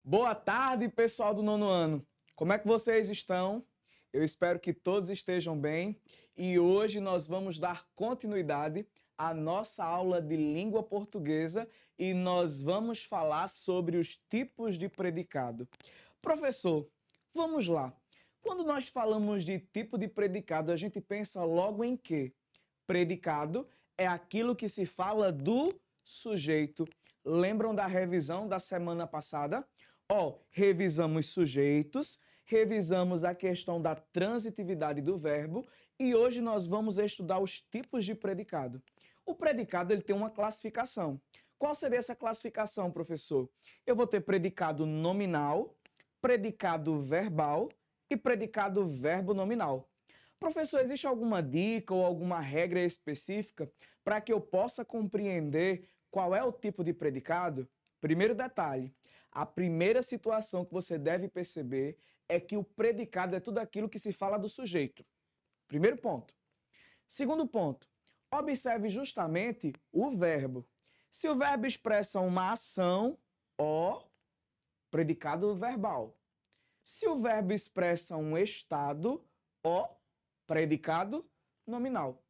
Boa tarde, pessoal do nono ano. Como é que vocês estão? Eu espero que todos estejam bem e hoje nós vamos dar continuidade à nossa aula de língua portuguesa e nós vamos falar sobre os tipos de predicado. Professor, vamos lá. Quando nós falamos de tipo de predicado, a gente pensa logo em quê? Predicado é aquilo que se fala do sujeito. Lembram da revisão da semana passada? Revisamos sujeitos, revisamos a questão da transitividade do verbo e hoje nós vamos estudar os tipos de predicado. O predicado ele tem uma classificação. Qual seria essa classificação, professor? Eu vou ter predicado nominal, predicado verbal e predicado verbo nominal. Professor, existe alguma dica ou alguma regra específica para que eu possa compreender qual é o tipo de predicado? Primeiro detalhe, a primeira situação que você deve perceber é que o predicado é tudo aquilo que se fala do sujeito. Primeiro ponto. Segundo ponto, observe justamente o verbo. Se o verbo expressa uma ação, predicado verbal. Se o verbo expressa um estado, predicado nominal.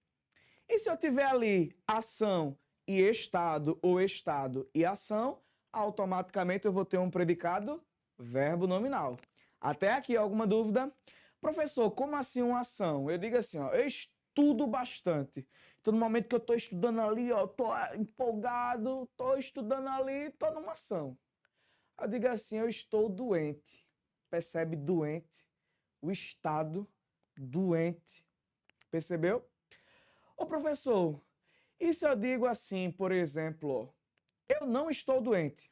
E se eu tiver ali ação e estado, ou estado e ação, automaticamente eu vou ter um predicado verbo nominal. Até aqui, alguma dúvida? Professor, como assim uma ação? Eu digo assim, eu estudo bastante. Então, no momento que eu estou estudando ali, estou empolgado, estou estudando ali, estou numa ação. Eu digo assim, eu estou doente. Percebe? Doente. O estado doente. Percebeu? Ô professor, e se eu digo assim, por exemplo, eu não estou doente?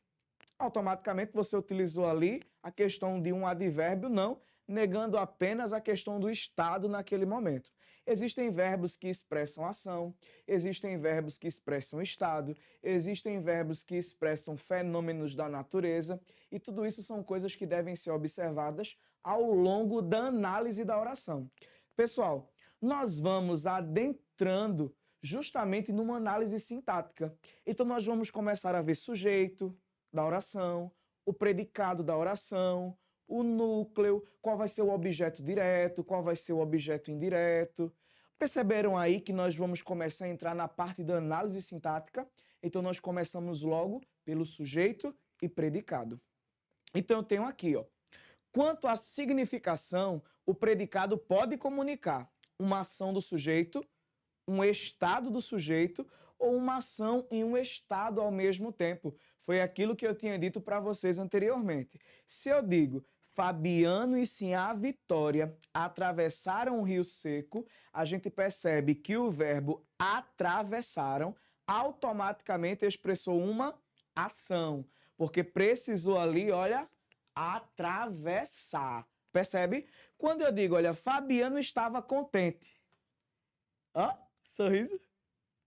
Automaticamente você utilizou ali a questão de um advérbio não, negando apenas a questão do estado naquele momento. Existem verbos que expressam ação, existem verbos que expressam estado, existem verbos que expressam fenômenos da natureza, e tudo isso são coisas que devem ser observadas ao longo da análise da oração. Pessoal, nós vamos adentrando justamente numa análise sintática. Então nós vamos começar a ver sujeito da oração, o predicado da oração, o núcleo, qual vai ser o objeto direto, qual vai ser o objeto indireto. Perceberam aí que nós vamos começar a entrar na parte da análise sintática? Então nós começamos logo pelo sujeito e predicado. Então eu tenho aqui, quanto à significação, o predicado pode comunicar uma ação do sujeito, um estado do sujeito ou uma ação e um estado ao mesmo tempo. Foi aquilo que eu tinha dito para vocês anteriormente. Se eu digo Fabiano e Sinhá Vitória atravessaram o Rio Seco, a gente percebe que o verbo atravessaram automaticamente expressou uma ação, porque precisou ali, olha, atravessar. Percebe? Quando eu digo, olha, Fabiano estava contente. Sorriso.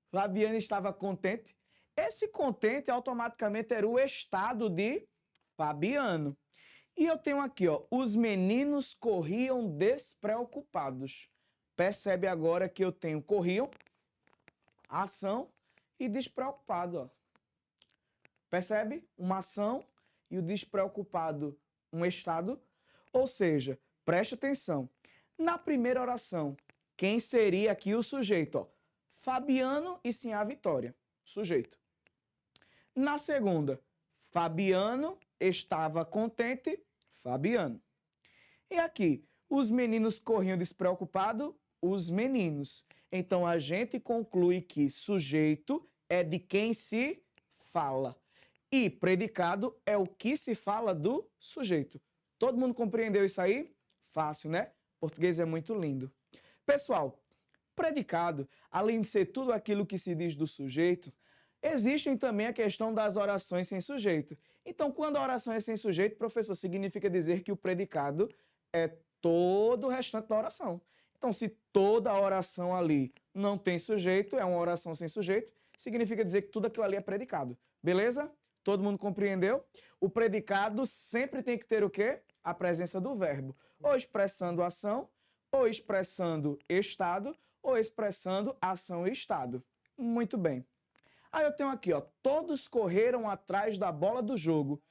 Fabiano estava contente. Esse contente automaticamente era o estado de Fabiano. E eu tenho aqui, os meninos corriam despreocupados. Percebe agora que eu tenho corriam, ação e despreocupado. Percebe? Uma ação e o despreocupado, um estado. Ou seja, preste atenção. Na primeira oração, quem seria aqui o sujeito? Fabiano e Sinhá Vitória, sujeito. Na segunda, Fabiano estava contente, Fabiano. E aqui, os meninos corriam despreocupados, os meninos. Então a gente conclui que sujeito é de quem se fala. E predicado é o que se fala do sujeito. Todo mundo compreendeu isso aí? Fácil, né? Português é muito lindo. Pessoal, predicado, além de ser tudo aquilo que se diz do sujeito, existem também a questão das orações sem sujeito. Então, quando a oração é sem sujeito, professor, significa dizer que o predicado é todo o restante da oração. Então, se toda a oração ali não tem sujeito, é uma oração sem sujeito, significa dizer que tudo aquilo ali é predicado. Beleza? Todo mundo compreendeu? O predicado sempre tem que ter o quê? A presença do verbo. Ou expressando ação, ou expressando estado, ou expressando ação e estado. Muito bem. Aí eu tenho aqui, todos correram atrás da bola do jogo.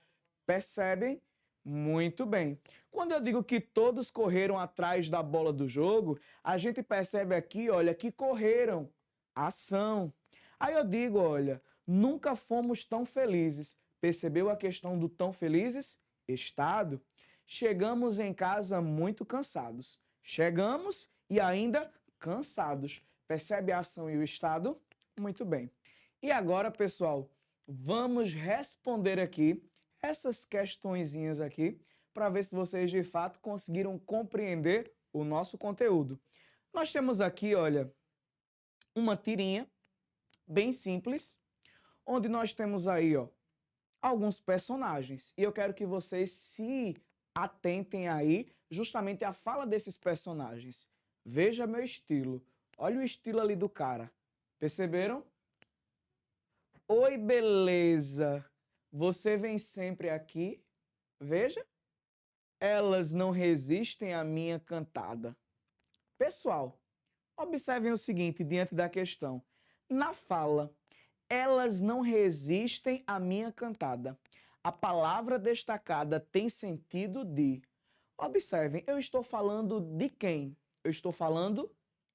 Percebem Muito bem. Quando eu digo que todos correram atrás da bola do jogo, a gente percebe aqui, olha, que correram. Ação. Aí eu digo, olha, nunca fomos tão felizes. Percebeu a questão do tão felizes? Estado. Chegamos em casa muito cansados. Chegamos e ainda cansados. Percebe a ação e o estado? Muito bem. E agora, pessoal, vamos responder aqui essas questõezinhas aqui para ver se vocês de fato conseguiram compreender o nosso conteúdo. Nós temos aqui, olha, uma tirinha bem simples, onde nós temos aí, ó, alguns personagens. E eu quero que vocês se atentem aí justamente à fala desses personagens. Veja meu estilo. Olha o estilo ali do cara. Perceberam? Oi, beleza. Você vem sempre aqui? Veja. Elas não resistem à minha cantada. Pessoal, observem o seguinte diante da questão. Na fala, elas não resistem à minha cantada. A palavra destacada tem sentido de. Observem, eu estou falando de quem? Eu estou falando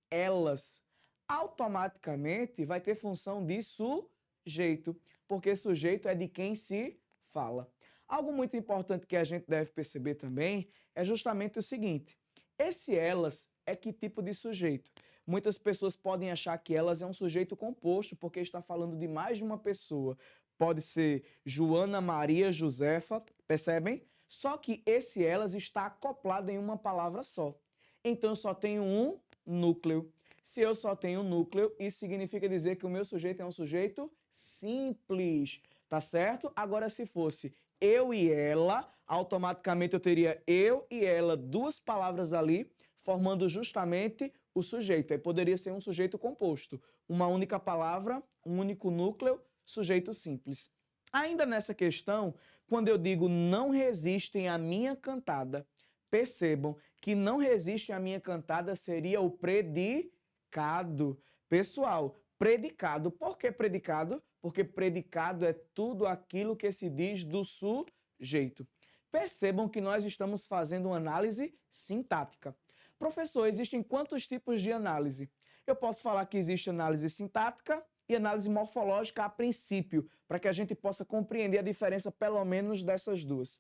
elas. Automaticamente vai ter função de sujeito, porque sujeito é de quem se fala. Algo muito importante que a gente deve perceber também é justamente o seguinte: esse elas é que tipo de sujeito? Muitas pessoas podem achar que elas é um sujeito composto, porque está falando de mais de uma pessoa. Pode ser Joana, Maria, Josefa, percebem? Só que esse elas está acoplado em uma palavra só. Então eu só tenho um núcleo. Se eu só tenho um núcleo, isso significa dizer que o meu sujeito é um sujeito simples, tá certo? Agora, se fosse eu e ela, automaticamente eu teria eu e ela, duas palavras ali, formando justamente o sujeito. Aí poderia ser um sujeito composto, uma única palavra, um único núcleo, sujeito simples. Ainda nessa questão, quando eu digo não resistem à minha cantada, percebam que não resistem à minha cantada seria o predicado. Pessoal, predicado. Por que predicado? Porque predicado é tudo aquilo que se diz do sujeito. Percebam que nós estamos fazendo uma análise sintática. Professor, existem quantos tipos de análise? Eu posso falar que existe análise sintática e análise morfológica a princípio, para que a gente possa compreender a diferença pelo menos dessas duas.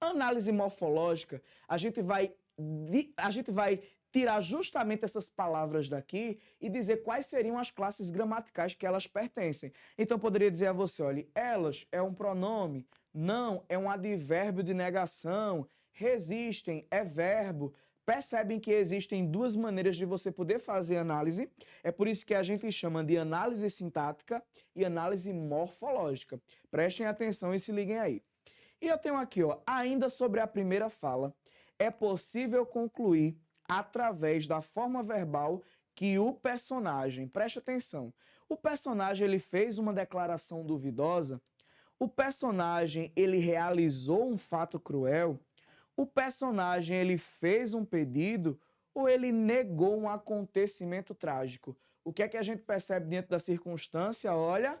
A análise morfológica, a gente vai tirar justamente essas palavras daqui e dizer quais seriam as classes gramaticais que elas pertencem. Então, eu poderia dizer a você, olha, elas é um pronome, não é um advérbio de negação, resistem é verbo. Percebem que existem duas maneiras de você poder fazer análise. É por isso que a gente chama de análise sintática e análise morfológica. Prestem atenção e se liguem aí. E eu tenho aqui, ó, ainda sobre a primeira fala, é possível concluir através da forma verbal que o personagem, preste atenção, o personagem ele fez uma declaração duvidosa, o personagem ele realizou um fato cruel, o personagem ele fez um pedido ou ele negou um acontecimento trágico. O que é que a gente percebe dentro da circunstância? Olha,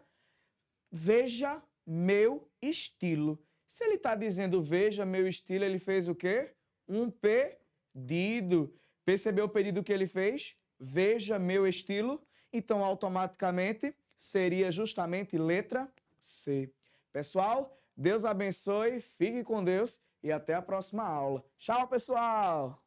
veja meu estilo. Se ele está dizendo veja meu estilo, ele fez o quê? Um pedido. Percebeu o pedido que ele fez? Veja meu estilo. Então, automaticamente, seria justamente letra C. Pessoal, Deus abençoe, fique com Deus e até a próxima aula. Tchau, pessoal!